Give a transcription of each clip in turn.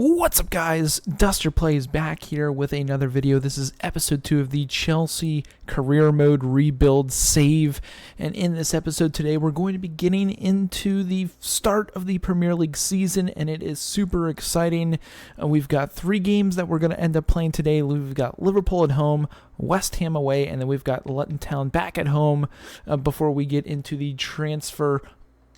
What's up, guys? Duster Plays back here with another video. This is episode 2 of the Chelsea career mode rebuild save, and in this episode today we're going to be getting into the start of the Premier League season, and it is super exciting. We've got 3 games that we're going to end up playing today. We've got Liverpool at home, West Ham away, and then we've got Luton Town back at home before we get into the transfer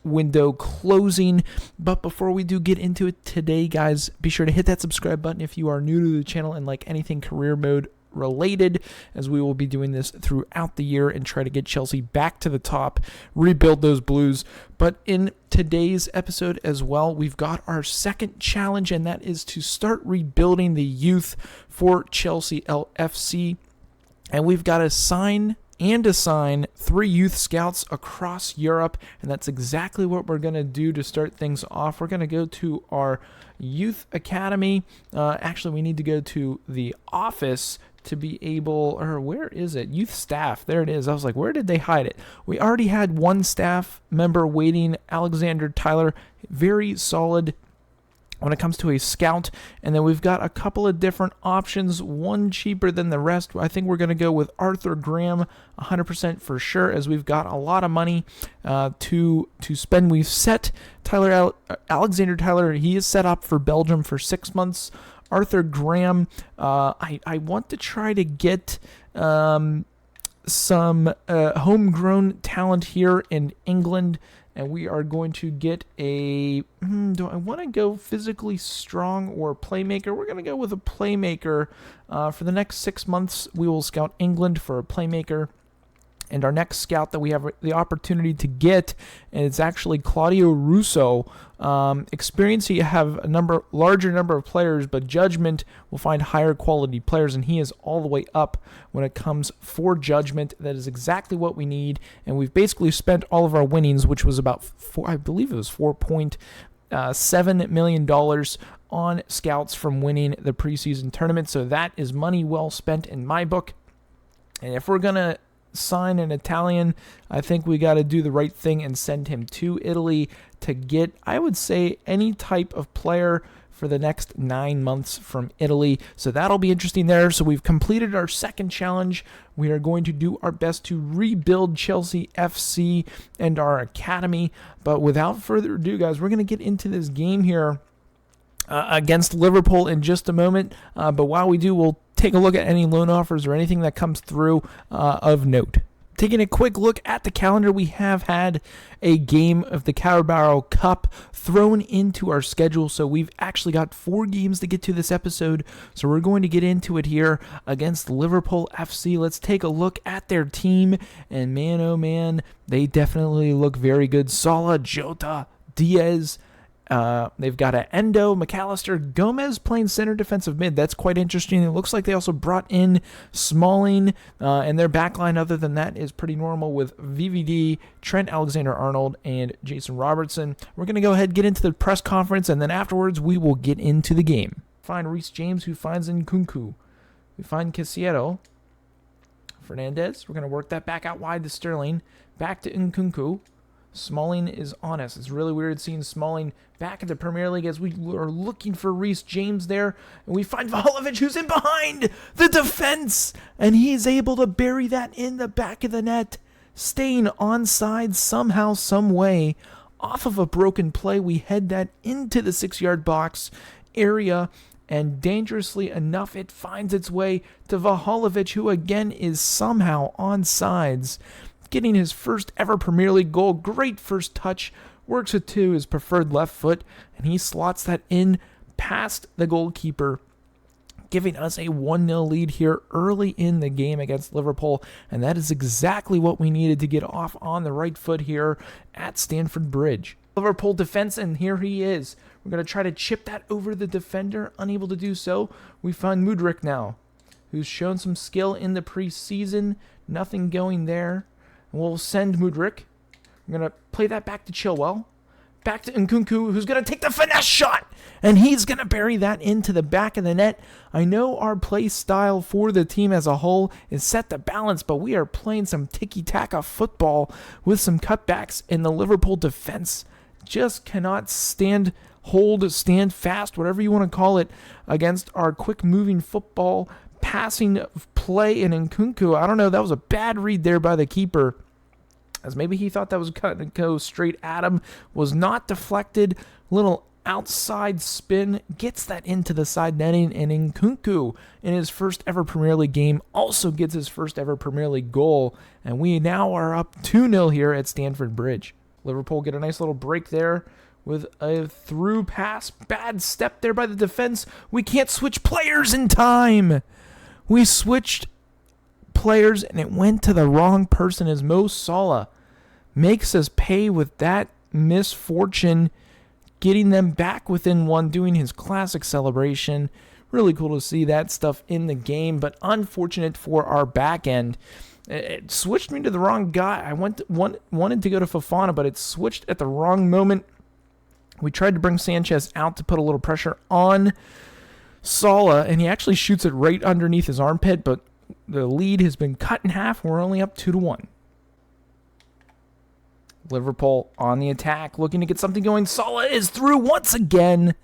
window closing. But before we do get into it today, guys, be sure to hit that subscribe button if you are new to the channel and like anything career mode related, as we will be doing this throughout the year and try to get Chelsea back to the top, rebuild those Blues. But in today's episode as well, we've got our second challenge, and that is to start rebuilding the youth for Chelsea EAFC. And we've got to assign 3 youth scouts across Europe, and that's exactly what we're going to do to start things off. We're going to go to our youth academy. Actually, we need to go to the office to be able, or where is it? Youth staff. There it is. I was like, where did they hide it? We already had one staff member waiting, Alexander Tyler, very solid when it comes to a scout. And then we've got a couple of different options, one cheaper than the rest. I think we're going to go with Arthur Graham 100% for sure, as we've got a lot of money to spend. We've set Alexander Tyler, he is set up for Belgium for 6 months. Arthur Graham, I want to try to get some homegrown talent here in England. And we are going to get a, do I want to go physically strong or playmaker? We're going to go with a playmaker. For the next 6 months, we will scout England for a playmaker. And our next scout that we have the opportunity to get, and it's actually Claudio Russo. Experience, you have a larger number of players, but judgment will find higher quality players, and he is all the way up when it comes for judgment. That is exactly what we need, and we've basically spent all of our winnings, which was about I believe it was $4.7 million on scouts from winning the preseason tournament. So that is money well spent in my book. And if we're gonna sign an Italian, I think we got to do the right thing and send him to Italy to get, I would say, any type of player for the next 9 months from Italy. So that'll be interesting there. So we've completed our second challenge. We are going to do our best to rebuild Chelsea FC and our academy. But without further ado, guys, we're going to get into this game here against Liverpool in just a moment. But while we do, we'll take a look at any loan offers or anything that comes through of note. Taking a quick look at the calendar, we have had a game of the Carabao Cup thrown into our schedule, so we've actually got 4 games to get to this episode, so we're going to get into it here against Liverpool FC. Let's take a look at their team, and man, oh man, they definitely look very good. Salah, Jota, Diaz. They've got an Endo, McAllister, Gomez playing center defensive mid. That's quite interesting. It looks like they also brought in Smalling, and their backline, other than that, is pretty normal with VVD, Trent Alexander-Arnold, and Jason Robertson. We're going to go ahead and get into the press conference, and then afterwards we will get into the game. Find Reece James, who finds Nkunku. We find Casiero. Fernandez. We're going to work that back out wide to Sterling. Back to Nkunku. Smalling is on us. It's really weird seeing Smalling back in the Premier League, as we are looking for Reece James there. And we find Vlahovic, who's in behind the defense, and he's able to bury that in the back of the net, staying onside somehow, some way. Off of a broken play, we head that into the 6-yard box area, and dangerously enough, it finds its way to Vlahovic, who again is somehow onsides, getting his first ever Premier League goal. Great first touch, works it to his preferred left foot, and he slots that in past the goalkeeper, giving us a 1-0 lead here early in the game against Liverpool, and that is exactly what we needed to get off on the right foot here at Stamford Bridge. Liverpool defense, and here he is. We're going to try to chip that over the defender, unable to do so. We find Mudryk now, who's shown some skill in the preseason. Nothing going there. We'll send Mudryk. We're going to play that back to Chilwell. Back to Nkunku, who's going to take the finesse shot. And he's going to bury that into the back of the net. I know our play style for the team as a whole is set to balance, but we are playing some tiki-taka football with some cutbacks, in the Liverpool defense just cannot stand hold, stand fast, whatever you want to call it, against our quick-moving football passing play in Nkunku. I don't know, that was a bad read there by the keeper, as maybe he thought that was going to go straight at him. Was not deflected. Little outside spin, gets that into the side netting, and Nkunku, in his first ever Premier League game, also gets his first ever Premier League goal, and we now are up 2-0 here at Stamford Bridge. Liverpool get a nice little break there with a through pass. Bad step there by the defense. We can't switch players in time. We switched players, and it went to the wrong person, as Mo Salah makes us pay with that misfortune, getting them back within one, doing his classic celebration. Really cool to see that stuff in the game, but unfortunate for our back end. It switched me to the wrong guy. I wanted to go to Fofana, but it switched at the wrong moment. We tried to bring Sanchez out to put a little pressure on Salah, and he actually shoots it right underneath his armpit, but the lead has been cut in half. We're only up 2-1. Liverpool on the attack, looking to get something going. Salah is through once again.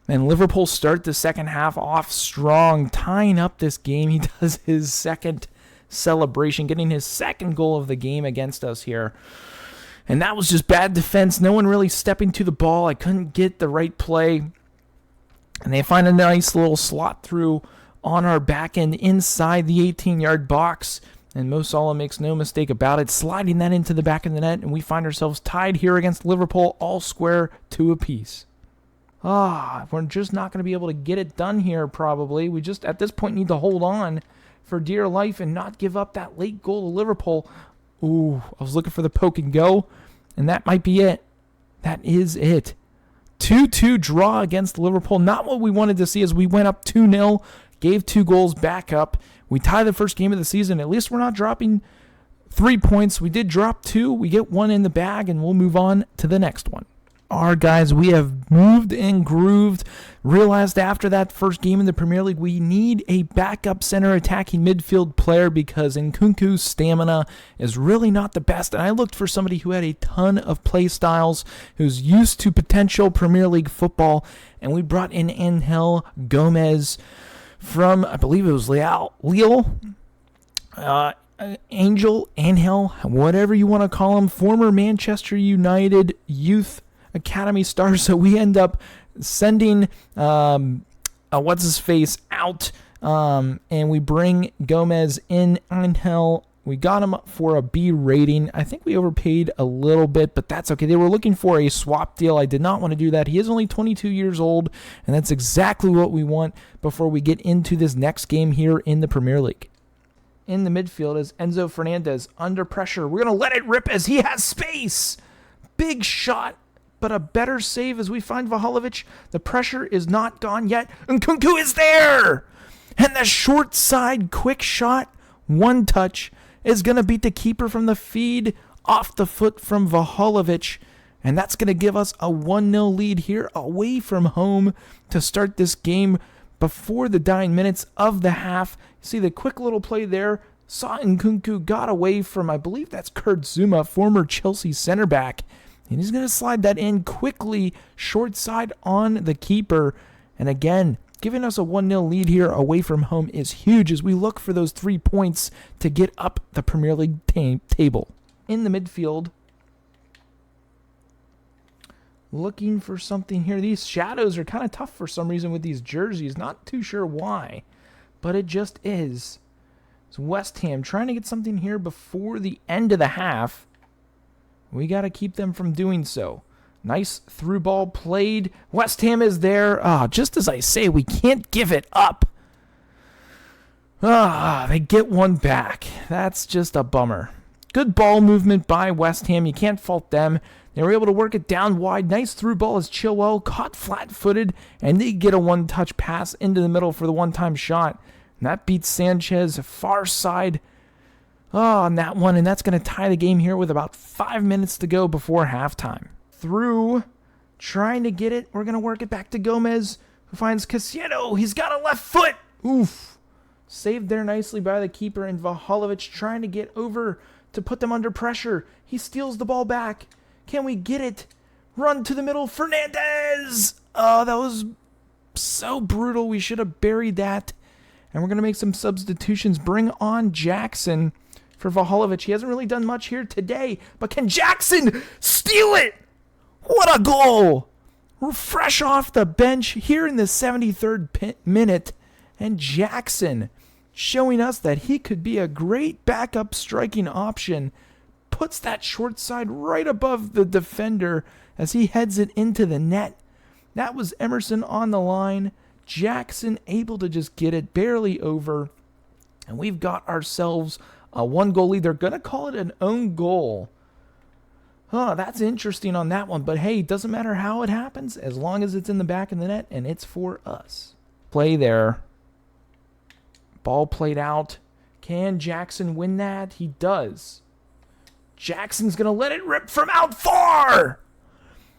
And Liverpool start the second half off strong, tying up this game. He does his second celebration, getting his second goal of the game against us here. And that was just bad defense. No one really stepping to the ball. I couldn't get the right play. And they find a nice little slot through on our back end inside the 18-yard box. And Mo Salah makes no mistake about it, sliding that into the back of the net, and we find ourselves tied here against Liverpool, all square, 2 apiece. We're just not going to be able to get it done here, probably. We just, at this point, need to hold on for dear life and not give up that late goal to Liverpool. Ooh, I was looking for the poke and go, and that might be it. That is it. 2-2 draw against Liverpool. Not what we wanted to see, as we went up 2-0, gave 2 goals back up. We tie the first game of the season. At least we're not dropping 3 points. We did drop 2. We get 1 in the bag, and we'll move on to the next one. Guys, we have moved and grooved. Realized after that first game in the Premier League, we need a backup center attacking midfield player, because Nkunku's stamina is really not the best. And I looked for somebody who had a ton of play styles, who's used to potential Premier League football, and we brought in Angel Gomez from, I believe it was Lille, Angel, whatever you want to call him, former Manchester United youth academy star. So we end up sending what's-his-face out, and we bring Gomez in. Angel, we got him up for a B rating. I think we overpaid a little bit, but that's okay. They were looking for a swap deal. I did not want to do that. He is only 22 years old, and that's exactly what we want before we get into this next game here in the Premier League. In the midfield is Enzo Fernandez under pressure. We're going to let it rip as he has space. Big shot, but a better save as we find Vlahovic. The pressure is not gone yet. Nkunku is there! And the short side quick shot, one touch, is going to beat the keeper from the feed off the foot from Vlahovic. And that's going to give us a 1-0 lead here away from home to start this game before the dying minutes of the half. See the quick little play there. Saw Nkunku got away from, I believe that's Kurt Zuma, former Chelsea center back. And he's going to slide that in quickly, short side on the keeper. And again, giving us a 1-0 lead here away from home is huge as we look for those 3 points to get up the Premier League table. In the midfield, looking for something here. These shadows are kind of tough for some reason with these jerseys. Not too sure why, but it just is. It's West Ham trying to get something here before the end of the half. We got to keep them from doing so. Nice through ball played. West Ham is there. Just as I say, we can't give it up. They get one back. That's just a bummer. Good ball movement by West Ham. You can't fault them. They were able to work it down wide. Nice through ball as Chilwell caught flat-footed, and they get a one-touch pass into the middle for the one-time shot. And that beats Sanchez far side on that one, and that's going to tie the game here with about 5 minutes to go before halftime. Through, trying to get it. We're going to work it back to Gomez, who finds Caicedo. He's got a left foot. Oof. Saved there nicely by the keeper, and Vlahovic trying to get over to put them under pressure. He steals the ball back. Can we get it? Run to the middle, Fernandez! Oh, that was so brutal. We should have buried that. And we're going to make some substitutions. Bring on Jackson for Vlahovic. He hasn't really done much here today, but can Jackson steal it? What a goal! We're fresh off the bench here in the 73rd minute, and Jackson showing us that he could be a great backup striking option. Puts that short side right above the defender as he heads it into the net. That was Emerson on the line. Jackson able to just get it barely over. And we've got ourselves a 1-goal lead. They're going to call it an own goal. Oh, that's interesting on that one. But hey, it doesn't matter how it happens as long as it's in the back of the net and it's for us. Play there. Ball played out. Can Jackson win that? He does. Jackson's going to let it rip from out far.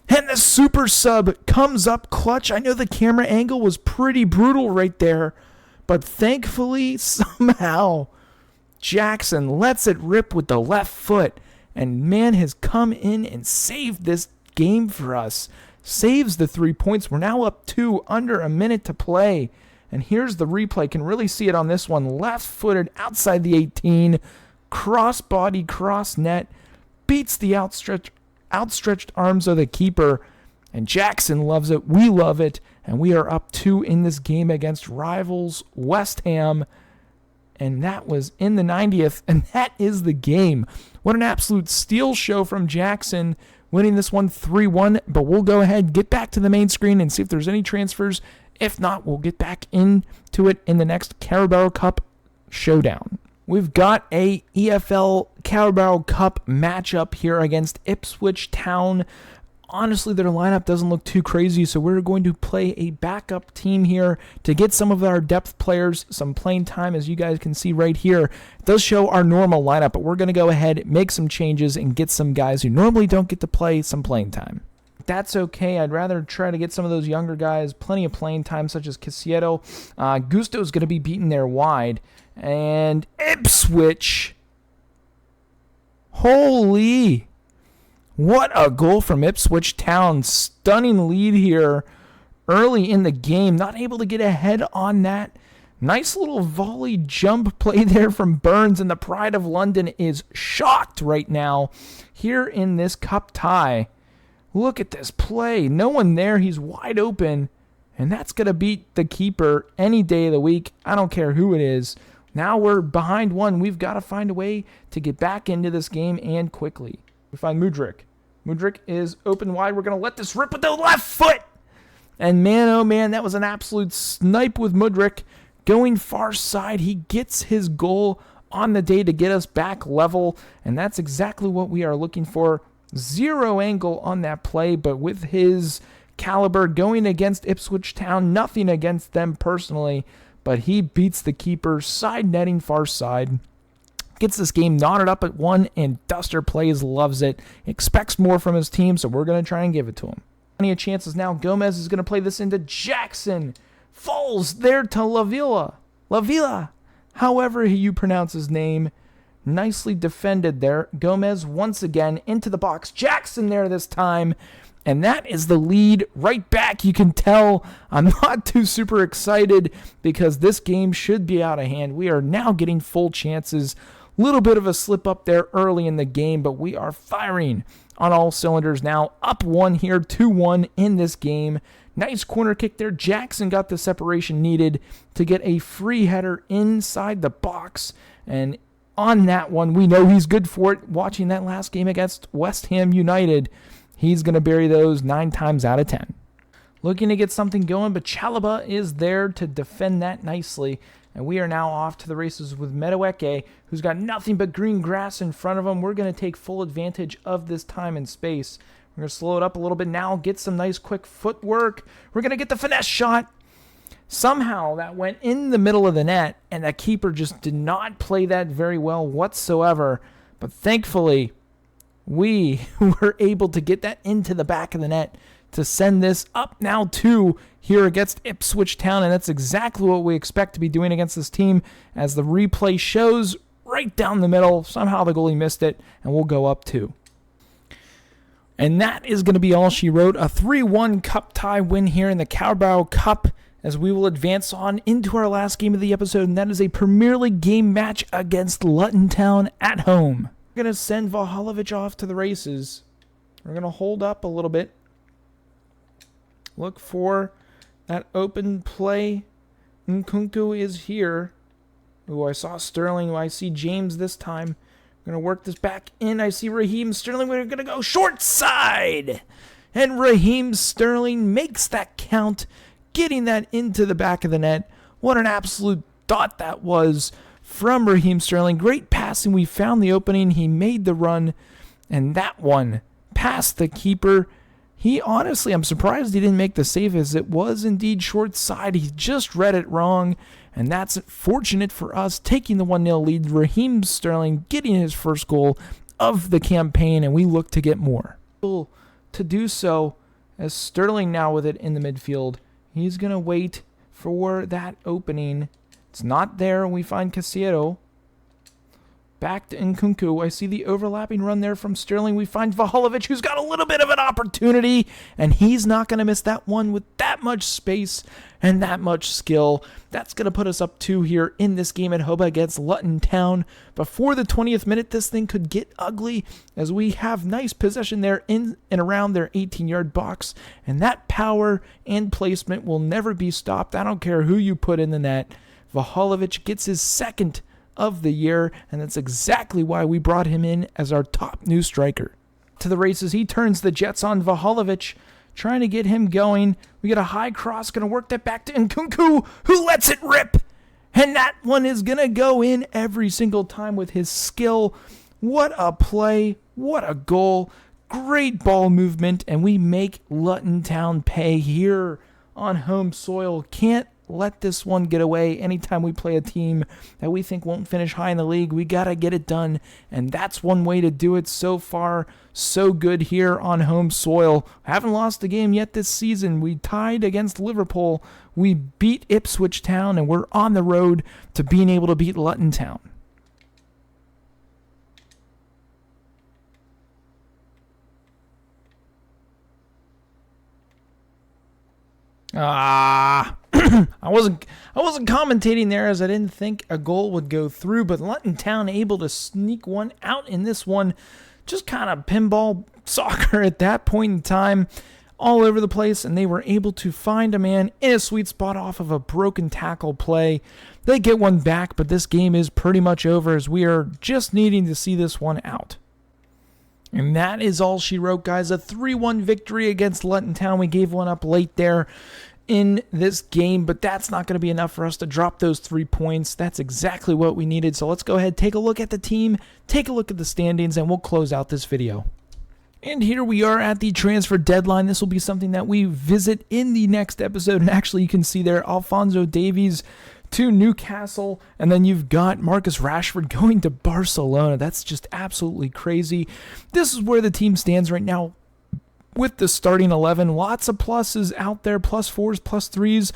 And the super sub comes up clutch. I know the camera angle was pretty brutal right there, but thankfully, somehow, Jackson lets it rip with the left foot, and man has come in and saved this game for us. Saves the 3 points. We're now up 2, under a minute to play. And here's the replay. Can really see it on this one. Left-footed outside the 18, cross-body, cross-net, beats the outstretched arms of the keeper, and Jackson loves it. We love it, and we are up 2 in this game against rivals West Ham, and that was in the 90th, and that is the game. What an absolute steal show from Jackson, winning this one 3-1, but we'll go ahead, get back to the main screen, and see if there's any transfers. If not, we'll get back into it in the next Carabao Cup showdown. We've got a EFL Carabao Cup matchup here against Ipswich Town. Honestly, their lineup doesn't look too crazy, so we're going to play a backup team here to get some of our depth players some playing time. As you guys can see right here, it does show our normal lineup, but we're going to go ahead, make some changes, and get some guys who normally don't get to play some playing time. That's okay. I'd rather try to get some of those younger guys plenty of playing time, such as Casiedo. Gusto's going to be beaten there wide. And Ipswich. Holy. What a goal from Ipswich Town. Stunning lead here early in the game. Not able to get ahead on that. Nice little volley jump play there from Burns. And the Pride of London is shocked right now here in this cup tie. Look at this play. No one there. He's wide open. And that's going to beat the keeper any day of the week. I don't care who it is. Now we're behind 1. We've got to find a way to get back into this game and quickly. We find Mudryk. Mudryk is open wide. We're going to let this rip with the left foot. And man, oh man, that was an absolute snipe with Mudryk. Going far side, he gets his goal on the day to get us back level. And that's exactly what we are looking for. 0 angle on that play, but with his caliber going against Ipswich Town, nothing against them personally, but he beats the keeper, side netting far side, gets this game knotted up at 1, and Duster plays, loves it, expects more from his team, so we're going to try and give it to him. Plenty of chances now. Gomez is going to play this into Jackson. Falls there to Lavilla, however you pronounce his name. Nicely defended there. Gomez once again into the box. Jackson there this time. And that is the lead right back. You can tell I'm not too super excited because this game should be out of hand. We are now getting full chances. Little bit of a slip up there early in the game, but we are firing on all cylinders now. Up 1 here, 2-1 in this game. Nice corner kick there. Jackson got the separation needed to get a free header inside the box. And on that one, we know he's good for it. Watching that last game against West Ham United, he's going to bury those 9 times out of 10. Looking to get something going, but Chalaba is there to defend that nicely. And we are now off to the races with Medaweke, who's got nothing but green grass in front of him. We're going to take full advantage of this time and space. We're going to slow it up a little bit now, get some nice quick footwork. We're going to get the finesse shot. Somehow that went in the middle of the net, and that keeper just did not play that very well whatsoever. But thankfully, we were able to get that into the back of the net to send this up now 2 here against Ipswich Town, and that's exactly what we expect to be doing against this team, as the replay shows right down the middle. Somehow the goalie missed it, and we'll go up 2. And that is going to be all she wrote. A 3-1 cup tie win here in the Carabao Cup as we will advance on into our last game of the episode, and that is a Premier League game match against Luton Town at home. We're going to send Vlahovic off to the races. We're going to hold up a little bit. Look for that open play. Nkunku is here. Ooh, I saw Sterling. I see James this time. We're going to work this back in. I see Raheem Sterling. We're going to go short side. And Raheem Sterling makes that count, getting that into the back of the net. What an absolute dot that was from Raheem Sterling. Great passing. We found the opening. He made the run. And that one past the keeper. He honestly, I'm surprised he didn't make the save, as it was indeed short side. He just read it wrong. And that's fortunate for us, taking the 1-0 lead. Raheem Sterling getting his first goal of the campaign, and we look to get more. To do so, as Sterling now with it in the midfield, he's going to wait for that opening. It's not there, and we find Casero. Back to Nkunku. I see the overlapping run there from Sterling. We find Vlahovic, who's got a little bit of an opportunity, and he's not going to miss that one with that much space and that much skill. That's going to put us up 2 here in this game at home against Luton Town. Before the 20th minute, this thing could get ugly, as we have nice possession there in and around their 18-yard box, and that power and placement will never be stopped. I don't care who you put in the net. Vlahovic gets his second of the year, and that's exactly why we brought him in as our top new striker. To the races, he turns the Jets on Vlahovic, trying to get him going. We get a high cross, going to work that back to Nkunku, who lets it rip, and that one is going to go in every single time with his skill. What a play, what a goal, great ball movement, and we make Luton Town pay here on home soil. Can't let this one get away. Anytime we play a team that we think won't finish high in the league, we got to get it done. And that's one way to do it. So far, so good here on home soil. Haven't lost a game yet this season. We tied against Liverpool. We beat Ipswich Town, and we're on the road to being able to beat Luton Town. I wasn't commentating there, as I didn't think a goal would go through, but Luton Town able to sneak one out in this one. Just kind of pinball soccer at that point in time, all over the place, and they were able to find a man in a sweet spot off of a broken tackle play. They get one back, but this game is pretty much over, as we are just needing to see this one out. And that is all she wrote, guys. A 3-1 victory against Luton Town. We gave one up late there in this game, but that's not going to be enough for us to drop those 3 points. That's exactly what we needed. So let's go ahead, take a look at the team, take a look at the standings, and we'll close out this video. And here we are at the transfer deadline. This will be something that we visit in the next episode. And actually, you can see there Alphonso Davies to Newcastle, and then you've got Marcus Rashford going to Barcelona. That's just absolutely crazy. This is where the team stands right now with the starting 11. Lots of pluses out there, +4s, +3s.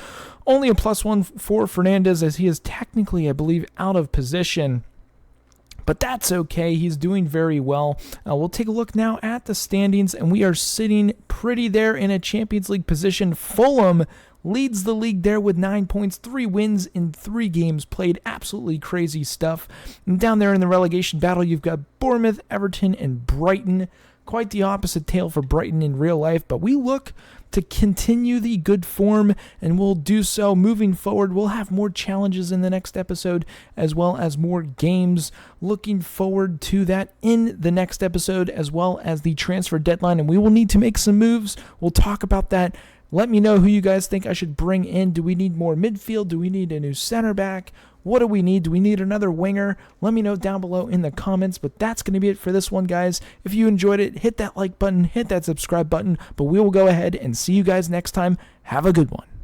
Only a +1 for Fernandez, as he is technically, I believe, out of position. But that's okay. He's doing very well. We'll take a look now at the standings, and we are sitting pretty there in a Champions League position. Fulham leads the league there with 9 points, 3 wins in 3 games played. Absolutely crazy stuff. And down there in the relegation battle, you've got Bournemouth, Everton, and Brighton. Quite the opposite tale for Brighton in real life, but we look to continue the good form, and we'll do so moving forward. We'll have more challenges in the next episode, as well as more games. Looking forward to that in the next episode, as well as the transfer deadline, and we will need to make some moves. We'll talk about that. Let me know who you guys think I should bring in. Do we need more midfield? Do we need a new center back? What do we need? Do we need another winger? Let me know down below in the comments. But that's going to be it for this one, guys. If you enjoyed it, hit that like button, hit that subscribe button. But we will go ahead and see you guys next time. Have a good one.